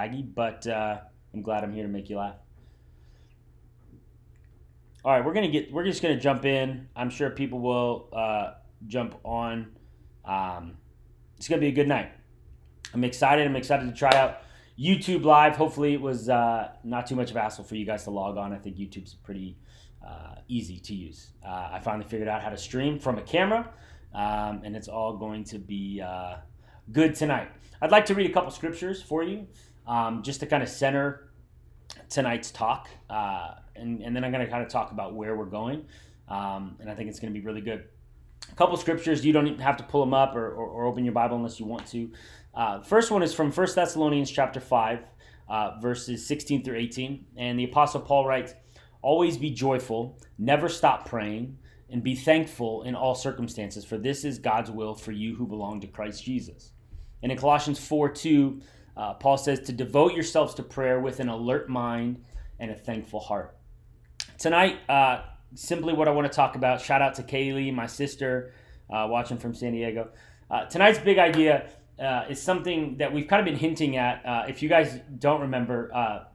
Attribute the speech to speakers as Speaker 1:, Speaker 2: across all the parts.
Speaker 1: laggy, but I'm glad I'm here to make you laugh. All right, we're just gonna jump in. I'm sure people will jump on. It's gonna be a good night. I'm excited. I'm excited to try out YouTube Live. Hopefully, it was not too much of a hassle for you guys to log on. I think YouTube's pretty easy to use. I finally figured out how to stream from a camera, and it's all going to be good tonight. I'd like to read a couple scriptures for you, just to kind of center tonight's talk, and then I'm going to kind of talk about where we're going, and I think it's going to be really good. A couple scriptures, you don't even have to pull them up or open your Bible unless you want to. First one is from 1 Thessalonians chapter 5, verses 16 through 18, and the Apostle Paul writes, "Always be joyful, never stop praying, and be thankful in all circumstances, for this is God's will for you who belong to Christ Jesus." And in Colossians 4:2, Paul says to devote yourselves to prayer with an alert mind and a thankful heart. Tonight, simply what I want to talk about, shout out to Kaylee, my sister, watching from San Diego. Tonight's big idea is something that we've kind of been hinting at. If you guys don't remember,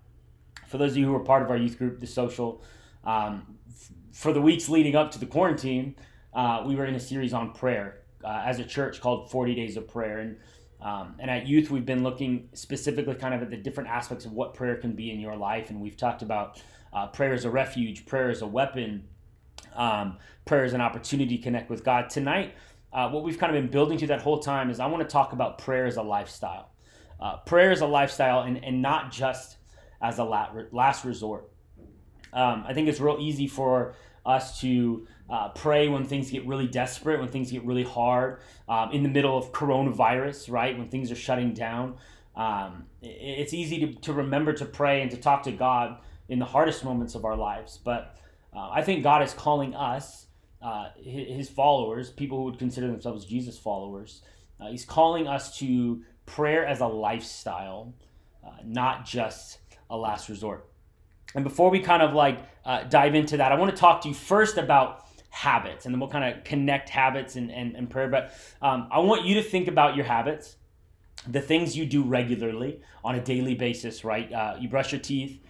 Speaker 1: for those of you who are part of our youth group, theSOCIAL, for the weeks leading up to the quarantine, we were in a series on prayer as a church called 40 Days of Prayer. And at youth, we've been looking specifically kind of at the different aspects of what prayer can be in your life. And we've talked about prayer as a refuge, prayer as a weapon, prayer as an opportunity to connect with God. Tonight, what we've kind of been building to that whole time is I want to talk about prayer as a lifestyle. Prayer as a lifestyle and not just as a last resort. I think it's real easy for us to pray when things get really desperate, when things get really hard, in the middle of coronavirus, right? When things are shutting down. It's easy to remember to pray and to talk to God in the hardest moments of our lives. But I think God is calling us, his followers, people who would consider themselves Jesus followers, he's calling us to prayer as a lifestyle, not just a last resort. And before we kind of dive into that, I want to talk to you first about habits, and then we'll kind of connect habits and prayer. But I want you to think about your habits, the things you do regularly on a daily basis, right? You brush your teeth,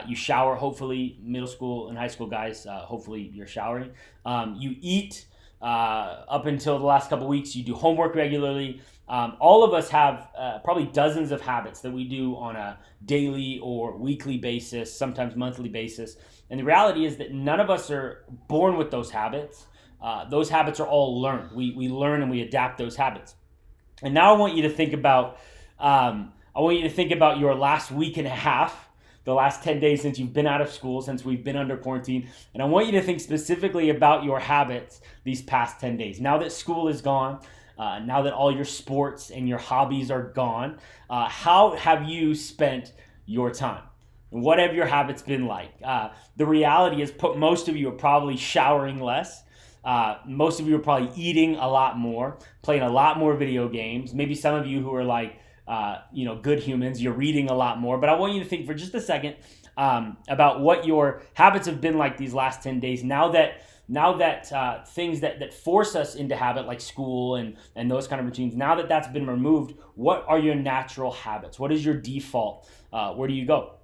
Speaker 1: you shower, hopefully middle school and high school guys, hopefully you're showering. You eat up until the last couple weeks, you do homework regularly. All of us have probably dozens of habits that we do on a daily or weekly basis, sometimes monthly basis. And the reality is that none of us are born with those habits. Those habits are all learned. We learn and we adapt those habits. And now I want you to think about your last week and a half, the last 10 days since you've been out of school, since we've been under quarantine. And I want you to think specifically about your habits these past 10 days. Now that school is gone, now that all your sports and your hobbies are gone, how have you spent your time? And what have your habits been like? The reality is most of you are probably showering less. Most of you are probably eating a lot more, playing a lot more video games. Maybe some of you who are good humans, you're reading a lot more. But I want you to think for just a second about what your habits have been like these last 10 days. Now that things that force us into habit, like school and those kind of routines, now that that's been removed, what are your natural habits? What is your default? Where do you go?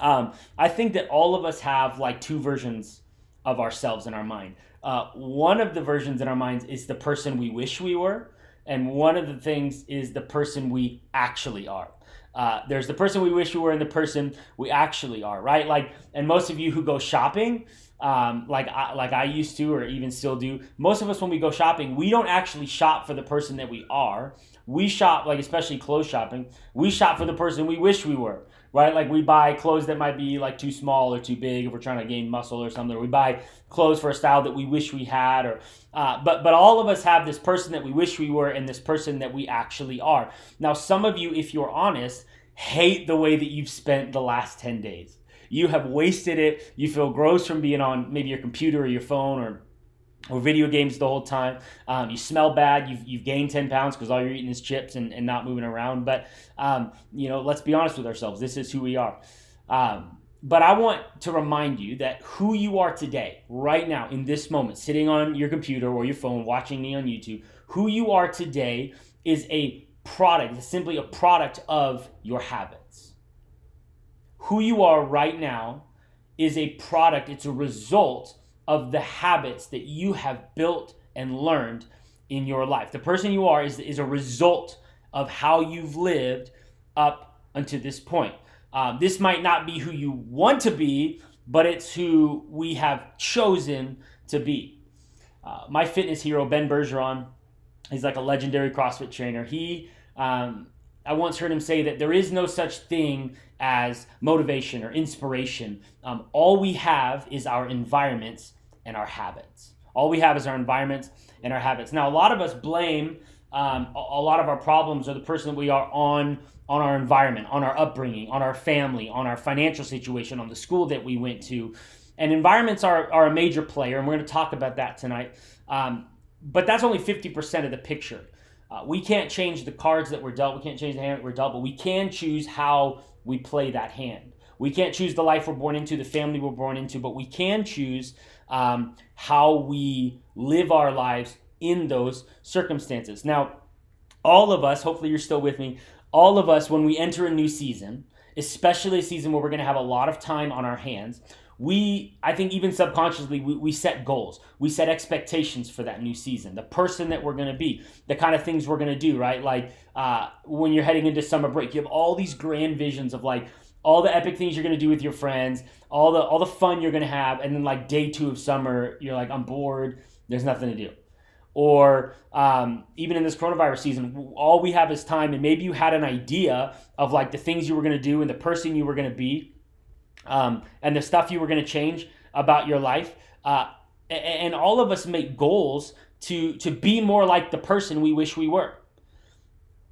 Speaker 1: I think that all of us have like two versions of ourselves in our mind. One of the versions in our minds is the person we wish we were, and one of the things is the person we actually are. There's the person we wish we were and the person we actually are, right? And most of you who go shopping, like I used to, or even still do, most of us when we go shopping, we don't actually shop for the person that we are. We shop, especially clothes shopping, we shop for the person we wish we were, right? Like we buy clothes that might be too small or too big if we're trying to gain muscle or something. Or we buy clothes for a style that we wish we had, but all of us have this person that we wish we were and this person that we actually are. Now, some of you, if you're honest, hate the way that you've spent the last 10 days. You have wasted it. You feel gross from being on maybe your computer or your phone or video games the whole time. You smell bad. You've gained 10 pounds because all you're eating is chips and not moving around. But, let's be honest with ourselves. This is who we are. But I want to remind you that who you are today, right now, in this moment, sitting on your computer or your phone, watching me on YouTube, who you are today is a product, it's simply a product of your habits. Who you are right now is a product, it's a result of the habits that you have built and learned in your life. The person you are is a result of how you've lived up until this point. This might not be who you want to be, but it's who we have chosen to be. My fitness hero, Ben Bergeron, he's like a legendary CrossFit trainer. I once heard him say that there is no such thing as motivation or inspiration. All we have is our environments and our habits. All we have is our environments and our habits. Now, a lot of us blame a lot of our problems or the person that we are on our environment, on our upbringing, on our family, on our financial situation, on the school that we went to. And environments are a major player, and we're going to talk about that tonight. But that's only 50% of the picture. We can't change the cards that we're dealt. We can't change the hand that we're dealt, but we can choose how we play that hand. We can't choose the life we're born into, the family we're born into, but we can choose how we live our lives in those circumstances. Now, all of us, hopefully you're still with me, all of us, when we enter a new season, especially a season where we're going to have a lot of time on our hands, I think even subconsciously, we set goals. We set expectations for that new season, the person that we're going to be, the kind of things we're going to do, right? Like when you're heading into summer break, you have all these grand visions of like all the epic things you're going to do with your friends, all the fun you're going to have. And then like day 2 of summer, you're like, I'm bored. There's nothing to do. Or even in this coronavirus season, all we have is time. And maybe you had an idea of like the things you were going to do and the person you were going to be. And the stuff you were going to change about your life. And all of us make goals to be more like the person we wish we were.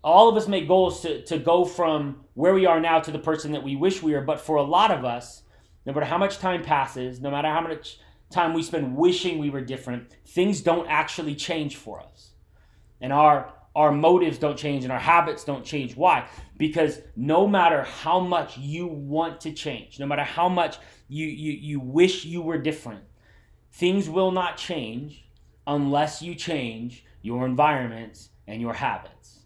Speaker 1: All of us make goals to go from where we are now to the person that we wish we were. But for a lot of us, no matter how much time passes, no matter how much time we spend wishing we were different, things don't actually change for us. And our motives don't change and our habits don't change. Why? Because no matter how much you want to change, no matter how much you wish you were different, things will not change unless you change your environments and your habits.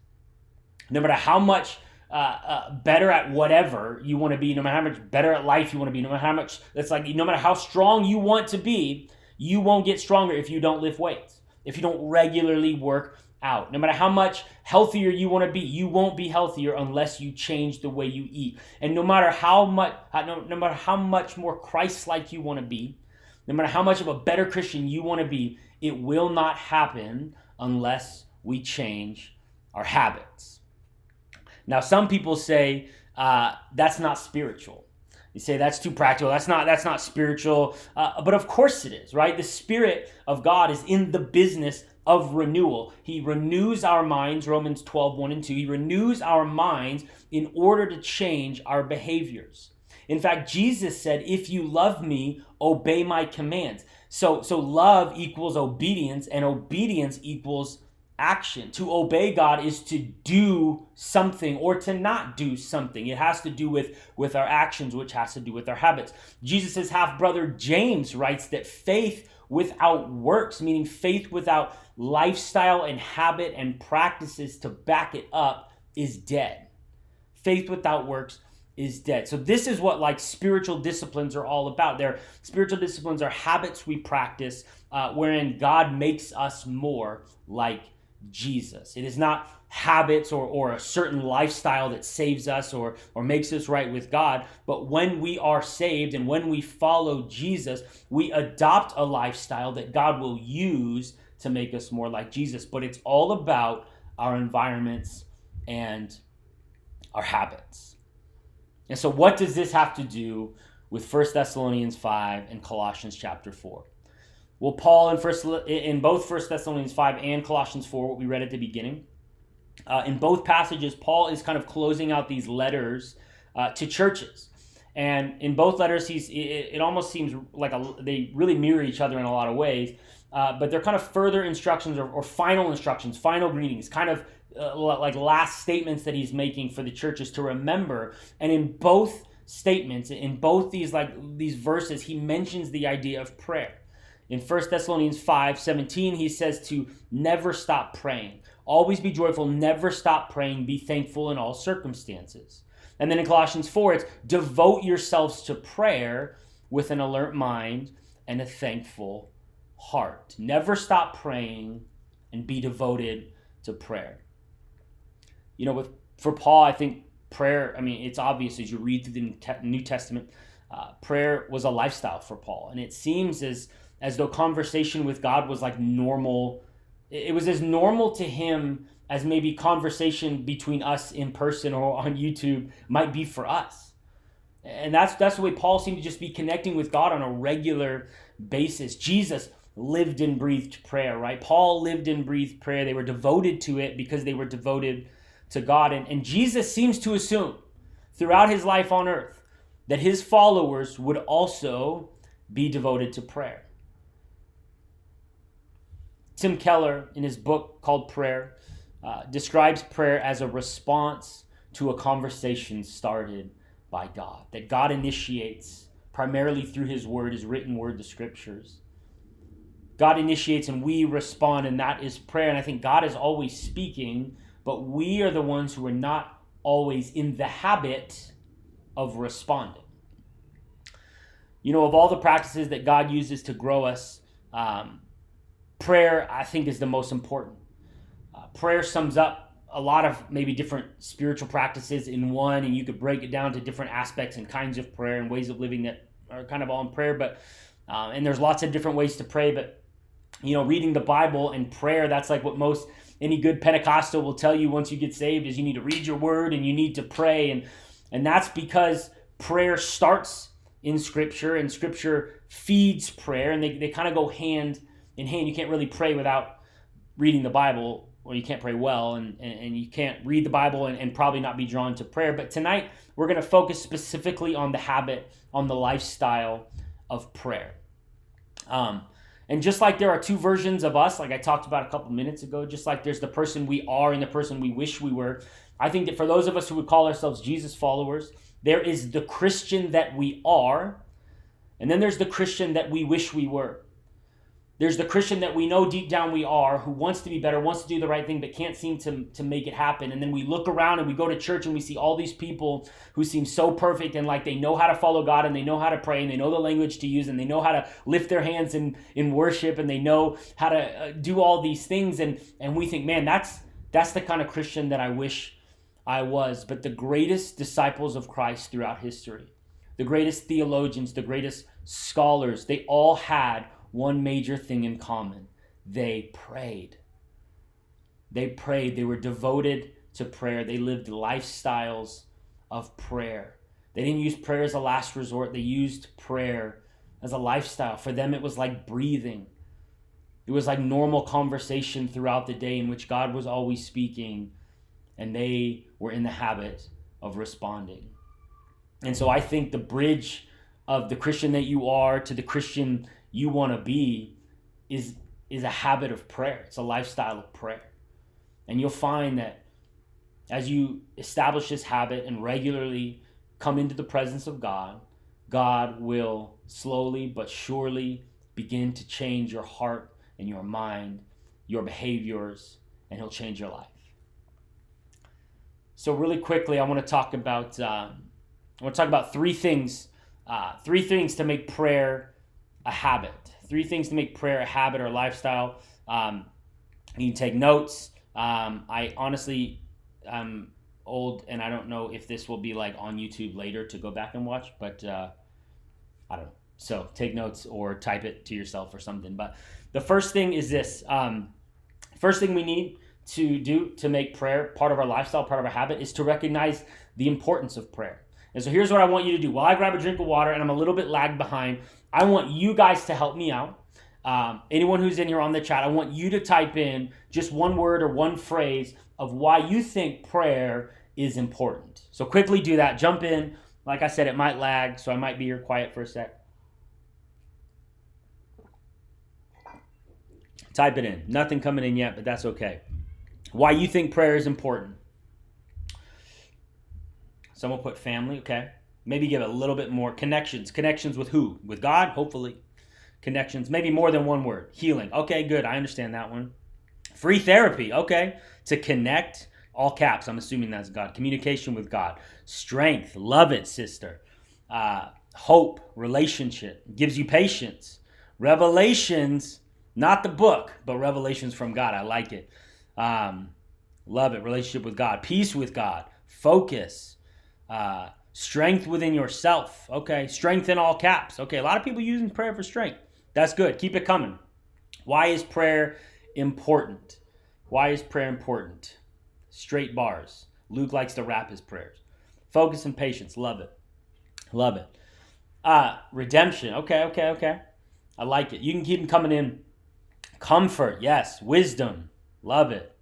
Speaker 1: No matter how much better at whatever you want to be, no matter how much better at life you want to be, no matter how much, no matter how strong you want to be, you won't get stronger if you don't lift weights, if you don't regularly work out. No matter how much healthier you want to be, you won't be healthier unless you change the way you eat. And no matter how much more Christ-like you want to be, no matter how much of a better Christian you want to be, it will not happen unless we change our habits. Now, some people say that's not spiritual. You say that's too practical. That's not spiritual. But of course it is, right? The Spirit of God is in the business of renewal. He renews our minds, Romans 12:1-2. He renews our minds in order to change our behaviors. In fact, Jesus said, if you love me, obey my commands. So love equals obedience, and obedience equals action. To obey God is to do something or to not do something. It has to do with our actions, which has to do with our habits. Jesus' half-brother James writes that faith without works, meaning faith without lifestyle and habit and practices to back it up, is dead. Faith without works is dead. So this is what like spiritual disciplines are all about. Spiritual disciplines are habits we practice wherein God makes us more like Jesus. It is not habits or a certain lifestyle that saves us or makes us right with God. But when we are saved and when we follow Jesus, we adopt a lifestyle that God will use to make us more like Jesus. But it's all about our environments and our habits. And so what does this have to do with 1 Thessalonians 5 and Colossians chapter 4? Well, Paul in both 1 Thessalonians 5 and Colossians 4, what we read at the beginning, in both passages, Paul is kind of closing out these letters to churches. And in both letters, it almost seems like they really mirror each other in a lot of ways, but they're kind of further instructions or final instructions, final greetings, kind of like last statements that he's making for the churches to remember. And in both statements, in both these verses, he mentions the idea of prayer. In 1 Thessalonians 5:17, he says to never stop praying. Always be joyful, never stop praying, be thankful in all circumstances. And then in Colossians 4, it's devote yourselves to prayer with an alert mind and a thankful heart. Never stop praying and be devoted to prayer. For Paul, I think prayer, it's obvious as you read through the New Testament, prayer was a lifestyle for Paul. And it seems as though conversation with God was like normal. It was as normal to him as maybe conversation between us in person or on YouTube might be for us. And that's the way Paul seemed to just be connecting with God on a regular basis. Jesus lived and breathed prayer, right? Paul lived and breathed prayer. They were devoted to it because they were devoted to God. And Jesus seems to assume throughout his life on earth that his followers would also be devoted to prayer. Tim Keller, in his book called Prayer, describes prayer as a response to a conversation started by God, that God initiates primarily through his word, his written word, the scriptures. God initiates and we respond, and that is prayer. And I think God is always speaking, but we are the ones who are not always in the habit of responding. Of all the practices that God uses to grow us, prayer, I think, is the most important. Prayer sums up a lot of maybe different spiritual practices in one, and you could break it down to different aspects and kinds of prayer and ways of living that are kind of all in prayer. But and there's lots of different ways to pray. But reading the Bible and prayer, that's like what any good Pentecostal will tell you once you get saved is you need to read your word and you need to pray, and that's because prayer starts in Scripture, and Scripture feeds prayer, and they kind of go hand in hand. You can't really pray without reading the Bible, or you can't pray well, and you can't read the Bible and probably not be drawn to prayer. But tonight, we're going to focus specifically on the habit, on the lifestyle of prayer. And just like there are two versions of us, like I talked about a couple minutes ago, just like there's the person we are and the person we wish we were, I think that for those of us who would call ourselves Jesus followers, there is the Christian that we are, and then there's the Christian that we wish we were. There's the Christian that we know deep down we are, who wants to be better, wants to do the right thing, but can't seem to make it happen. And then we look around and we go to church and we see all these people who seem so perfect and like they know how to follow God and they know how to pray and they know the language to use and they know how to lift their hands in worship and they know how to do all these things. And we think, man, that's the kind of Christian that I wish I was. But the greatest disciples of Christ throughout history, the greatest theologians, the greatest scholars, they all had one major thing in common. They prayed. They prayed. They were devoted to prayer. They lived lifestyles of prayer. They didn't use prayer as a last resort. They used prayer as a lifestyle. For them, it was like breathing. It was like normal conversation throughout the day in which God was always speaking, and they were in the habit of responding. And so I think the bridge of the Christian that you are to the Christian you want to be is a habit of prayer. It's a lifestyle of prayer. And you'll find that as you establish this habit and regularly come into the presence of God, God will slowly but surely begin to change your heart and your mind, your behaviors, and he'll change your life. So really quickly, I want to talk about three things to make prayer a habit. 3 things to make prayer a habit or a lifestyle. You can take notes. I honestly am old, and I don't know if this will be like on YouTube later to go back and watch, but I don't know. So take notes or type it to yourself or something. But the first thing is this. First thing we need to do to make prayer part of our lifestyle, part of our habit, is to recognize the importance of prayer. And so here's what I want you to do. While I grab a drink of water and I'm a little bit lagged behind, I want you guys to help me out. Anyone who's in here on the chat, I want you to type in just one word or one phrase of why you think prayer is important. So quickly do that. Jump in. Like I said, it might lag, so I might be here quiet for a sec. Type it in. Nothing coming in yet, but that's okay. Why you think prayer is important. Someone put family, okay. Maybe give it a little bit more. Connections. Connections with who? With God, hopefully. Connections. Maybe more than one word. Healing. Okay, good. I understand that one. Free therapy. Okay. To connect, All caps, I'm assuming that's God. Communication with God. Strength, love it, sister. Hope, relationship, gives you patience. Revelations, not the book, but revelations from God. I like it. Love it, relationship with God. Peace with God. Focus. Strength within yourself. Okay, strength in all caps. Okay, a lot of people using prayer for strength. That's good. Keep it coming. Why is prayer important? Why is prayer important? Straight bars. Luke likes to wrap his prayers. Focus and patience. Love it. Love it. Redemption. Okay. I like it. You can keep them coming in. Comfort. Yes. Wisdom. Love it.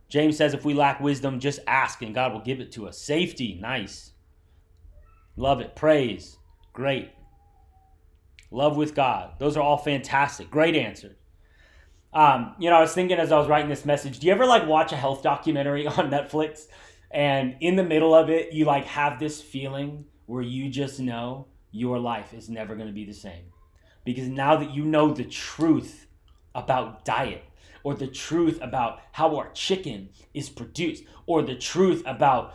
Speaker 1: James says if we lack wisdom, just ask and God will give it to us. Safety. Nice. Love it. Praise. Great. Love with God. Those are all fantastic. Great answers. I was thinking as I was writing this message, do you ever watch a health documentary on Netflix and in the middle of it, you have this feeling where you just know your life is never going to be the same? Because now that you know the truth about diet, or the truth about how our chicken is produced, or the truth about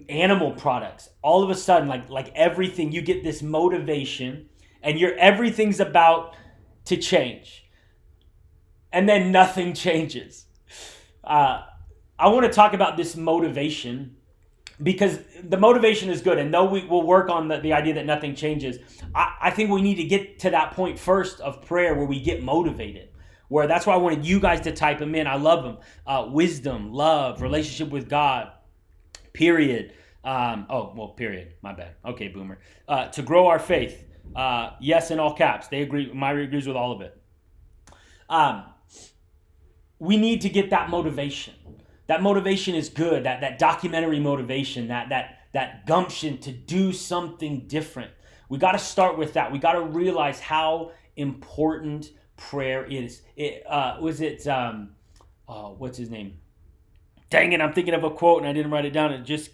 Speaker 1: animal products, all of a sudden, like everything, you get this motivation and everything's about to change. And then nothing changes. I want to talk about this motivation because the motivation is good. And though we will work on the idea that nothing changes, I think we need to get to that point first of prayer where we get motivated. Where that's why I wanted you guys to type them in. I love them. Wisdom, love, relationship with God, period. Period. My bad. Okay, boomer. To grow our faith. Yes, in all caps. They agree. Myra agrees with all of it. We need to get that motivation. That motivation is good. That documentary motivation, that gumption to do something different. We got to start with that. We got to realize how important prayer is. What's his name? Dang it, I'm thinking of a quote and I didn't write it down. It just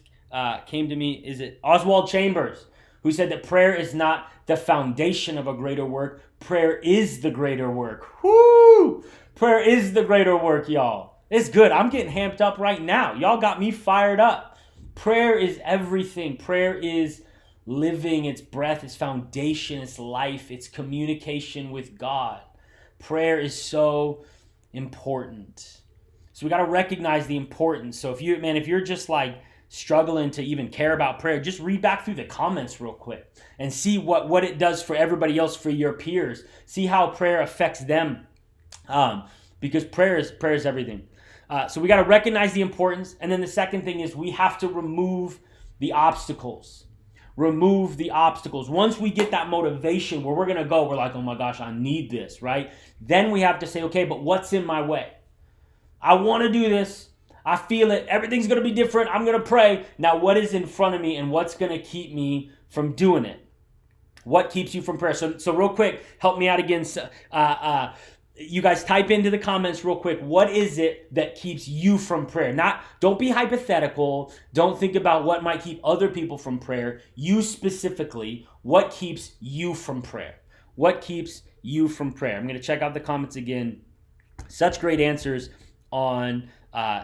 Speaker 1: came to me. Is it Oswald Chambers, who said that prayer is not the foundation of a greater work. Prayer is the greater work. Woo! Prayer is the greater work, y'all. It's good. I'm getting hamped up right now. Y'all got me fired up. Prayer is everything. Prayer is living, it's breath, it's foundation, it's life, it's communication with God. Prayer is so important. So we got to recognize the importance. So if you're just struggling to even care about prayer, just read back through the comments real quick and see what it does for everybody else, for your peers. See how prayer affects them. Because prayer is everything. So we got to recognize the importance. And then the second thing is we have to remove the obstacles. Remove the obstacles. Once we get that motivation where we're going to go, we're like, oh my gosh, I need this, right? Then we have to say, okay, but what's in my way? I want to do this. I feel it. Everything's going to be different. I'm going to pray. Now, what is in front of me and what's going to keep me from doing it? What keeps you from prayer? So real quick, help me out again. You guys type into the comments real quick. What is it that keeps you from prayer? Don't be hypothetical. Don't think about what might keep other people from prayer. You specifically, what keeps you from prayer? What keeps you from prayer? I'm going to check out the comments again. Such great answers on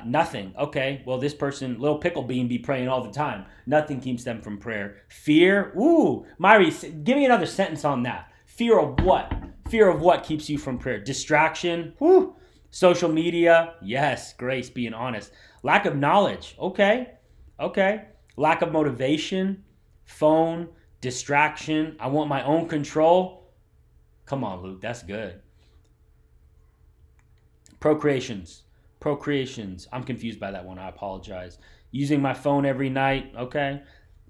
Speaker 1: nothing. Okay, well, this person, Little Pickle Bean, be praying all the time. Nothing keeps them from prayer. Fear. Ooh, Myri, give me another sentence on that. Fear of what? Fear of what keeps you from prayer? Distraction. Woo. Social media. Yes. Grace, being honest. Lack of knowledge. Okay. Lack of motivation. Phone. Distraction. I want my own control. Come on, Luke. That's good. Procreations. I'm confused by that one. I apologize. Using my phone every night. Okay.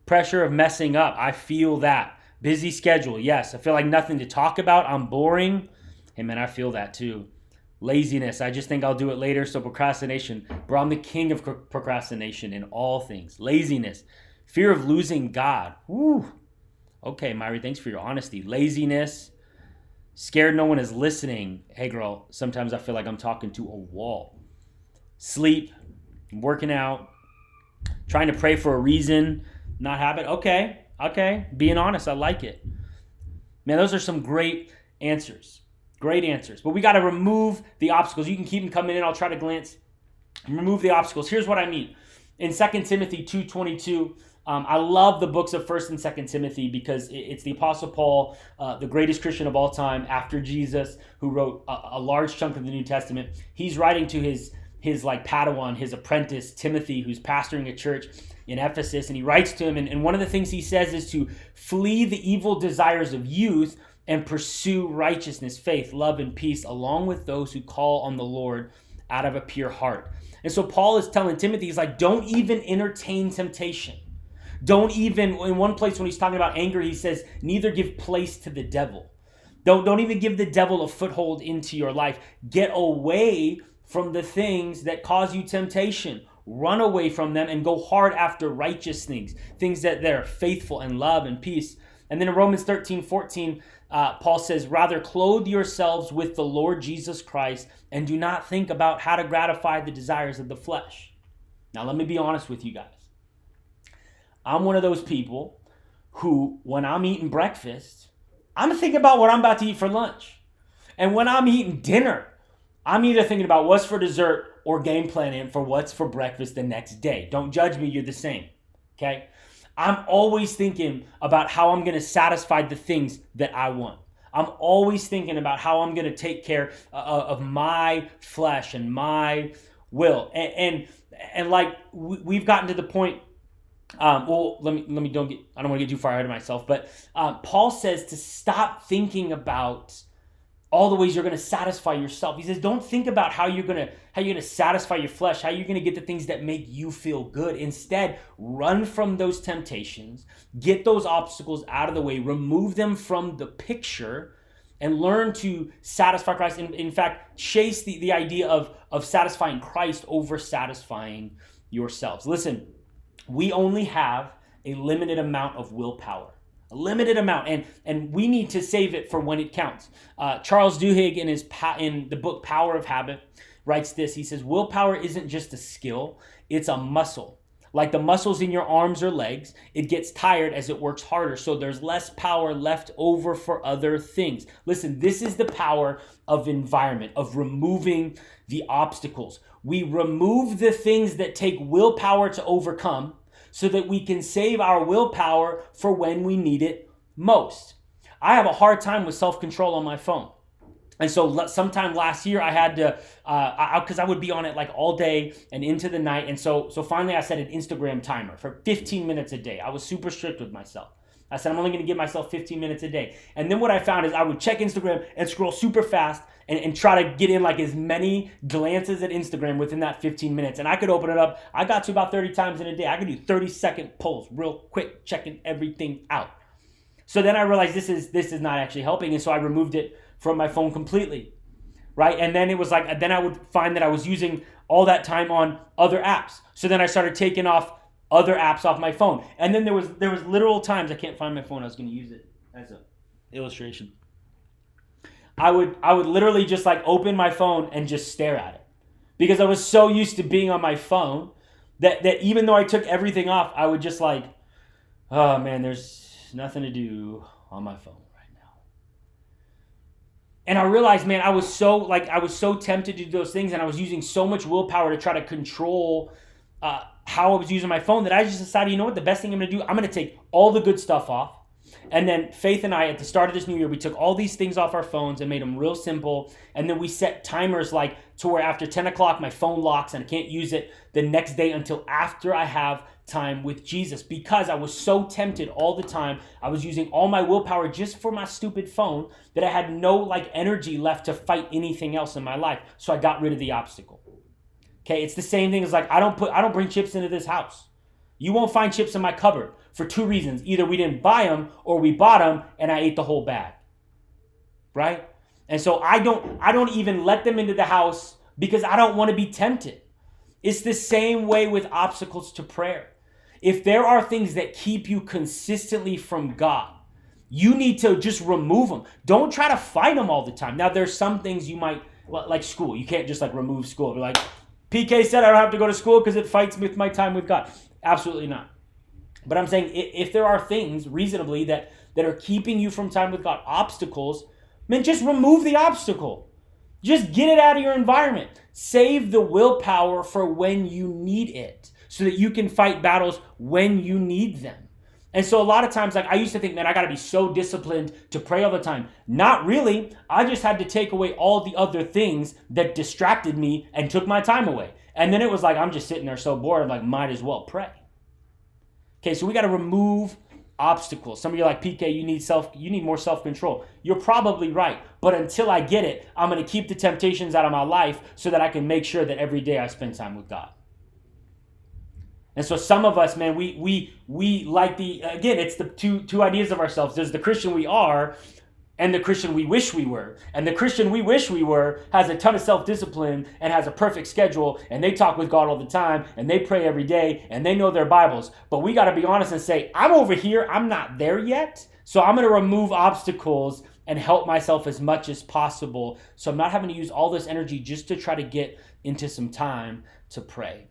Speaker 1: Pressure of messing up. I feel that. Busy schedule. Yes. I feel like nothing to talk about. I'm boring. Hey, man, I feel that too. Laziness. I just think I'll do it later. So procrastination. Bro, I'm the king of procrastination in all things. Laziness. Fear of losing God. Woo. Okay, Myri, thanks for your honesty. Laziness. Scared no one is listening. Hey, girl, sometimes I feel like I'm talking to a wall. Sleep. Working out. Trying to pray for a reason. Not habit. Okay. Being honest, I like it. Man, those are some great answers. Great answers. But we got to remove the obstacles. You can keep them coming in. I'll try to glance Remove the obstacles. Here's what I mean. In 2 Timothy 2:22, I love the books of 1st and 2nd Timothy because it's the Apostle Paul, the greatest Christian of all time after Jesus, who wrote a large chunk of the New Testament. He's writing to his like Padawan, his apprentice, Timothy, who's pastoring a church in Ephesus. And he writes to him, and one of the things he says is to flee the evil desires of youth and pursue righteousness, faith, love, and peace, along with those who call on the Lord out of a pure heart. And so Paul is telling Timothy, he's like, don't even entertain temptation. Don't even, in one place when he's talking about anger, he says, neither give place to the devil. Don't even give the devil a foothold into your life. Get away from the things that cause you temptation. Run away from them and go hard after righteous things, things that are faithful and love and peace. And then in Romans 13:14, Paul says, rather clothe yourselves with the Lord Jesus Christ and do not think about how to gratify the desires of the flesh. Now, let me be honest with you guys. I'm one of those people who, when I'm eating breakfast, I'm thinking about what I'm about to eat for lunch. And when I'm eating dinner, I'm either thinking about what's for dessert or game planning for what's for breakfast the next day. Don't judge me, you're the same, okay? I'm always thinking about how I'm going to satisfy the things that I want. I'm always thinking about how I'm going to take care of my flesh and my will. And like we've gotten to the point, well, let me I don't want to get too far ahead of myself, but Paul says to stop thinking about all the ways you're going to satisfy yourself. He says, don't think about how you're going to satisfy your flesh, how you're going to get the things that make you feel good. Instead, run from those temptations, get those obstacles out of the way, remove them from the picture, and learn to satisfy Christ. In fact, chase the idea of satisfying Christ over satisfying yourselves. Listen, we only have a limited amount of willpower. A limited amount, and we need to save it for when it counts. Charles Duhigg in the book Power of Habit writes this. He says, willpower isn't just a skill, it's a muscle. Like the muscles in your arms or legs, it gets tired as it works harder, so there's less power left over for other things. Listen, this is the power of environment, of removing the obstacles. We remove the things that take willpower to overcome, so that we can save our willpower for when we need it most. I have a hard time with self-control on my phone. And so sometime last year I had to, because I would be on it like all day and into the night. And so finally I set an Instagram timer for 15 minutes a day. I was super strict with myself. I said, I'm only going to give myself 15 minutes a day. And then what I found is I would check Instagram and scroll super fast and try to get in like as many glances at Instagram within that 15 minutes. And I could open it up. I got to about 30 times in a day. I could do 30-second polls real quick, checking everything out. So then I realized this is not actually helping. And so I removed it from my phone completely, right? And then it was like, then I would find that I was using all that time on other apps. So then I started taking off other apps off my phone. And then there was literal times, I can't find my phone, I was going to use it as an illustration. I would literally just like open my phone and just stare at it. Because I was so used to being on my phone that even though I took everything off, I would just like, oh man, there's nothing to do on my phone right now. And I realized, man, I was so tempted to do those things, and I was using so much willpower to try to control how I was using my phone that I just decided, you know what, the best thing I'm going to do, I'm going to take all the good stuff off. And then Faith and I, at the start of this new year, we took all these things off our phones and made them real simple. And then we set timers like to where after 10 o'clock, my phone locks and I can't use it the next day until after I have time with Jesus, because I was so tempted all the time. I was using all my willpower just for my stupid phone that I had no like energy left to fight anything else in my life. So I got rid of the obstacle. Okay, it's the same thing as like I don't bring chips into this house. You won't find chips in my cupboard for two reasons. Either we didn't buy them or we bought them and I ate the whole bag. Right? And so I don't even let them into the house because I don't want to be tempted. It's the same way with obstacles to prayer. If there are things that keep you consistently from God, you need to just remove them. Don't try to fight them all the time. Now, there's some things you might, like school. You can't just like remove school. Be like, PK said I don't have to go to school because it fights with my time with God. Absolutely not. But I'm saying if there are things reasonably that are keeping you from time with God, obstacles, man, just remove the obstacle. Just get it out of your environment. Save the willpower for when you need it so that you can fight battles when you need them. And so a lot of times, like I used to think, man, I got to be so disciplined to pray all the time. Not really. I just had to take away all the other things that distracted me and took my time away. And then it was like, I'm just sitting there so bored, I'm like, might as well pray. Okay, so we got to remove obstacles. Some of you are like, PK, you need more self-control. You're probably right. But until I get it, I'm going to keep the temptations out of my life so that I can make sure that every day I spend time with God. And so some of us, man, we like again, it's the two ideas of ourselves. There's the Christian we are and the Christian we wish we were. And the Christian we wish we were has a ton of self-discipline and has a perfect schedule, and they talk with God all the time, and they pray every day, and they know their Bibles. But we got to be honest and say, I'm over here, I'm not there yet, so I'm going to remove obstacles and help myself as much as possible so I'm not having to use all this energy just to try to get into some time to pray.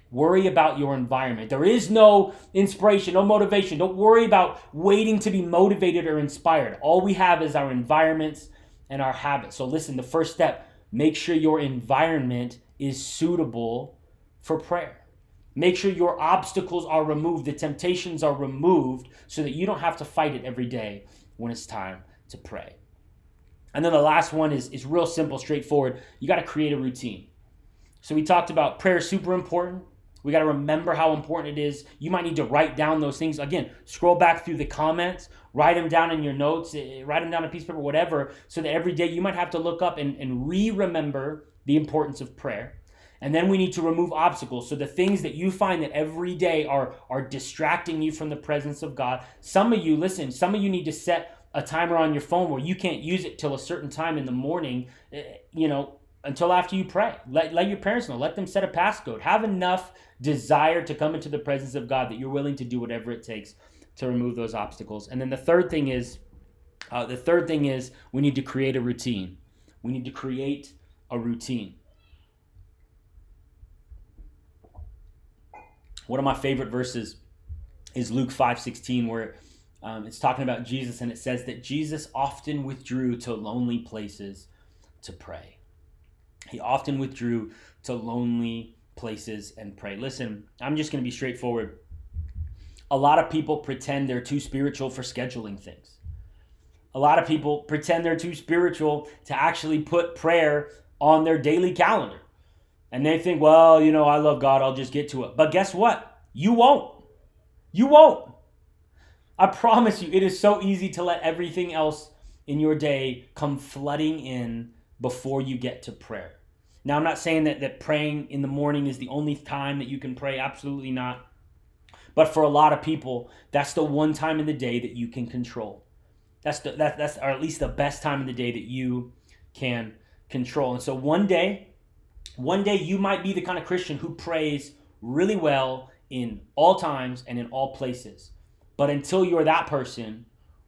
Speaker 1: Worry about your environment. There is no inspiration, no motivation. Don't worry about waiting to be motivated or inspired. All we have is our environments and our habits. So listen, the first step, make sure your environment is suitable for prayer. Make sure your obstacles are removed, the temptations are removed so that you don't have to fight it every day when it's time to pray. And then the last one is real simple, straightforward. You got to create a routine. So we talked about prayer is super important. We got to remember how important it is. You might need to write down those things. Again, scroll back through the comments, write them down in your notes, write them down on a piece of paper, whatever, so that every day you might have to look up and re-remember the importance of prayer. And then we need to remove obstacles. So the things that you find that every day are distracting you from the presence of God. Some of you need to set a timer on your phone where you can't use it till a certain time in the morning, until after you pray. Let your parents know. Let them set a passcode. Have enough desire to come into the presence of God that you're willing to do whatever it takes to remove those obstacles. And then the third thing is we need to create a routine. We need to create a routine. One of my favorite verses is Luke 5:16, where it's talking about Jesus, and it says that Jesus often withdrew to lonely places to pray. He often withdrew to lonely places and prayed. Listen, I'm just going to be straightforward. A lot of people pretend they're too spiritual for scheduling things. A lot of people pretend they're too spiritual to actually put prayer on their daily calendar. And they think, well, I love God, I'll just get to it. But guess what? You won't. You won't. I promise you, it is so easy to let everything else in your day come flooding in before you get to prayer. Now, I'm not saying that praying in the morning is the only time that you can pray. Absolutely not. But for a lot of people, that's the one time in the day that you can control. That's or at least the best time in the day that you can control. And so one day you might be the kind of Christian who prays really well in all times and in all places. But until you're that person,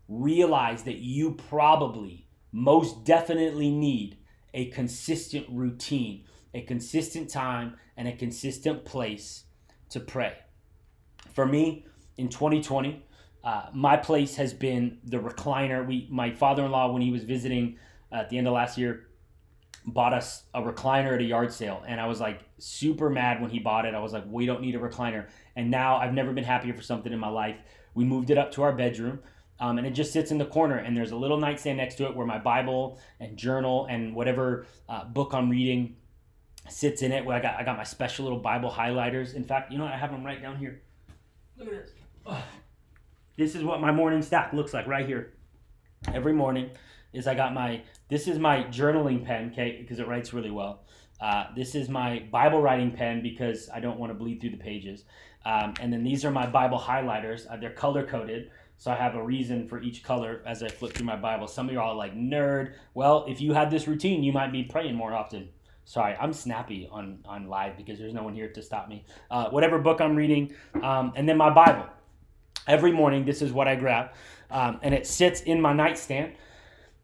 Speaker 1: realize that you probably most definitely need a consistent routine, a consistent time, and a consistent place to pray. For me, in 2020, my place has been the recliner. My father-in-law, when he was visiting at the end of last year, bought us a recliner at a yard sale. And I was like super mad when he bought it. I was like, we don't need a recliner. And now I've never been happier for something in my life. We moved it up to our bedroom. And it just sits in the corner, and there's a little nightstand next to it where my Bible and journal and whatever book I'm reading sits in it. Where I got my special little Bible highlighters. In fact, I have them right down here. Look at this. Oh. This is what my morning stack looks like right here. Every morning is this is my journaling pen, okay, because it writes really well. This is my Bible writing pen because I don't want to bleed through the pages. And then these are my Bible highlighters. They're color-coded. So I have a reason for each color as I flip through my Bible. Some of you are all like, nerd. Well, if you had this routine, you might be praying more often. Sorry, I'm snappy on live because there's no one here to stop me. Whatever book I'm reading, and then my Bible. Every morning, this is what I grab. And it sits in my nightstand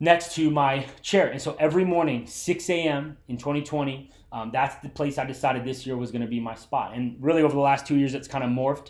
Speaker 1: next to my chair. And so every morning, 6 a.m. in 2020, that's the place I decided this year was going to be my spot. And really over the last 2 years, it's kind of morphed.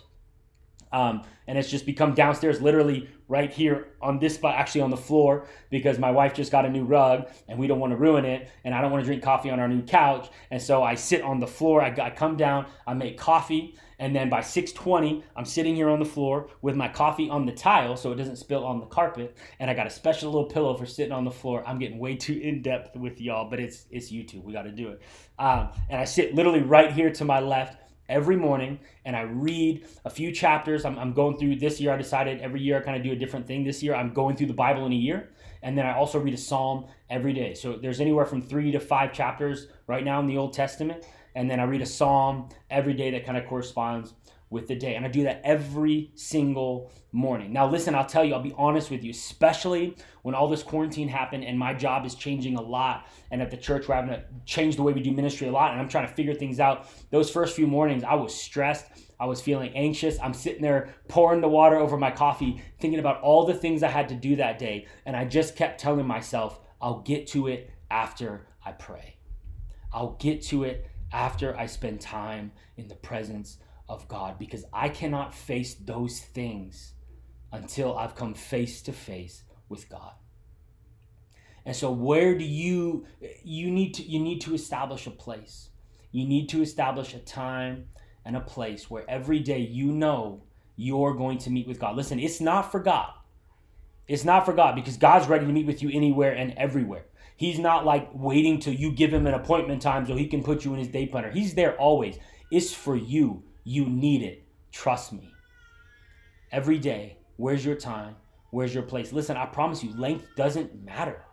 Speaker 1: And it's just become downstairs, literally right here on this spot, actually on the floor, because my wife just got a new rug and we don't want to ruin it. And I don't want to drink coffee on our new couch. And so I sit on the floor. I come down, I make coffee. And then by 6:20, I'm sitting here on the floor with my coffee on the tile so it doesn't spill on the carpet. And I got a special little pillow for sitting on the floor. I'm getting way too in-depth with y'all, but it's YouTube. We got to do it. And I sit literally right here to my left every morning, and I read a few chapters. I'm going through this year. I decided every year I kind of do a different thing. This year I'm going through the Bible in a year, and then I also read a psalm every day. So there's anywhere from 3 to 5 chapters right now in the Old Testament, and then I read a psalm every day that kind of corresponds with the day. And I do that every single morning. Now listen, I'll tell you, I'll be honest with you, especially when all this quarantine happened and my job is changing a lot, and at the church we're having to change the way we do ministry a lot, and I'm trying to figure things out. Those first few mornings I was stressed. I was feeling anxious. I'm sitting there pouring the water over my coffee, thinking about all the things I had to do that day. And I just kept telling myself, I'll get to it after I pray. I'll get to it after I spend time in the presence of God, because I cannot face those things until I've come face to face with God. And so where do you need to establish a place. You need to establish a time and a place where every day you know you're going to meet with God. Listen, it's not for God. It's not for God, because God's ready to meet with you anywhere and everywhere. He's not like waiting till you give him an appointment time so he can put you in his day planner. He's there always. It's for you. You need it. Trust me. Every day, where's your time? Where's your place? Listen, I promise you, length doesn't matter.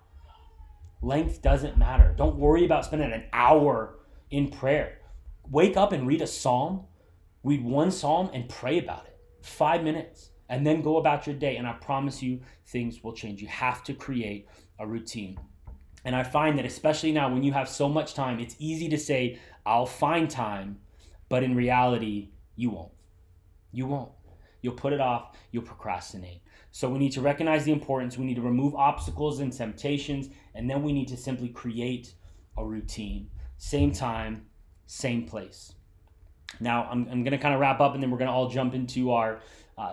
Speaker 1: Length doesn't matter. Don't worry about spending an hour in prayer. Wake up and read a psalm. Read one psalm and pray about it. 5 minutes. And then go about your day. And I promise you, things will change. You have to create a routine. And I find that especially now when you have so much time, it's easy to say, I'll find time. But in reality, you won't. You won't. You'll put it off. You'll procrastinate. So we need to recognize the importance. We need to remove obstacles and temptations. And then we need to simply create a routine. Same time, same place. Now, I'm going to kind of wrap up, and then we're going to all jump into our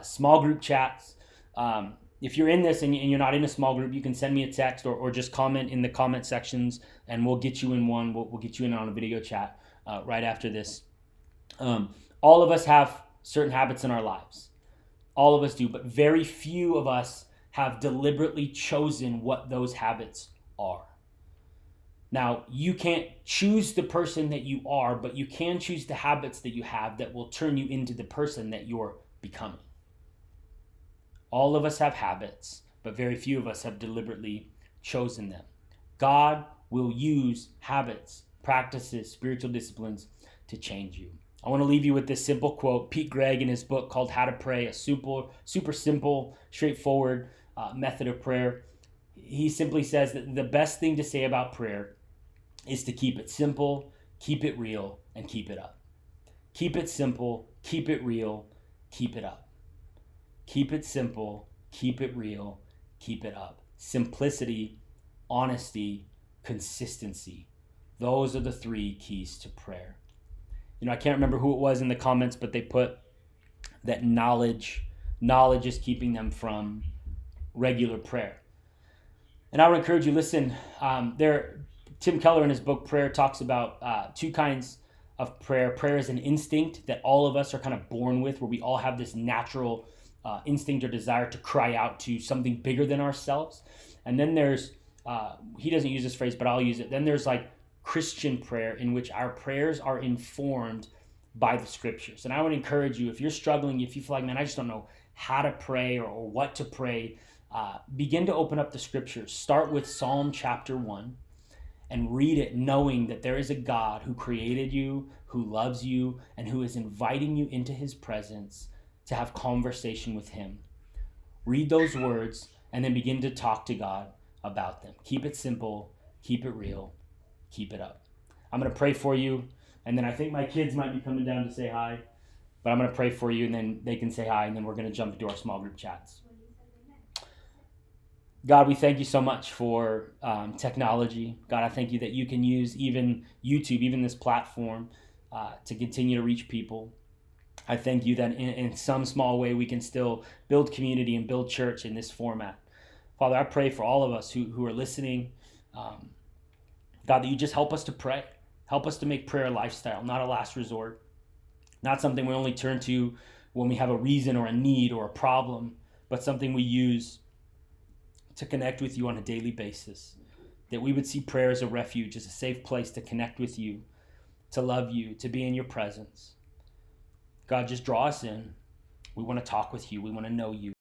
Speaker 1: small group chats. If you're in this and you're not in a small group, you can send me a text or just comment in the comment sections, and we'll get you in one. We'll get you in on a video chat right after this. All of us have certain habits in our lives. All of us do, but very few of us have deliberately chosen what those habits are. Now, you can't choose the person that you are, but you can choose the habits that you have that will turn you into the person that you're becoming. All of us have habits, but very few of us have deliberately chosen them. God will use habits, practices, spiritual disciplines to change you. I want to leave you with this simple quote. Pete Greig, in his book called How to Pray, a super simple, straightforward method of prayer. He simply says that the best thing to say about prayer is to keep it simple, keep it real, and keep it up. Keep it simple, keep it real, keep it up. Keep it simple, keep it real, keep it up. Simplicity, honesty, consistency. Those are the 3 keys to prayer. I can't remember who it was in the comments, but they put that knowledge is keeping them from regular prayer. And I would encourage you, listen, Tim Keller in his book Prayer talks about 2 kinds of prayer. Prayer is an instinct that all of us are kind of born with, where we all have this natural instinct or desire to cry out to something bigger than ourselves. And then there's, he doesn't use this phrase, but I'll use it. Then there's like Christian prayer, in which our prayers are informed by the scriptures. And I would encourage you, if you're struggling, if you feel like, man, I just don't know how to pray or what to pray, begin to open up the scriptures. Start with Psalm chapter 1 and read it, knowing that there is a God who created you, who loves you, and who is inviting you into his presence to have conversation with him. Read those words and then begin to talk to God about them. Keep it simple, keep it real, keep it up. I'm going to pray for you, and then I think my kids might be coming down to say hi, but I'm going to pray for you, and then they can say hi, and then we're going to jump into our small group chats. God, we thank you so much for technology. God, I thank you that you can use even YouTube, even this platform, to continue to reach people. I thank you that in some small way we can still build community and build church in this format. Father, I pray for all of us who are listening, um, God, that you just help us to pray. Help us to make prayer a lifestyle, not a last resort, not something we only turn to when we have a reason or a need or a problem, but something we use to connect with you on a daily basis. That we would see prayer as a refuge, as a safe place to connect with you, to love you, to be in your presence. God, just draw us in. We want to talk with you. We want to know you.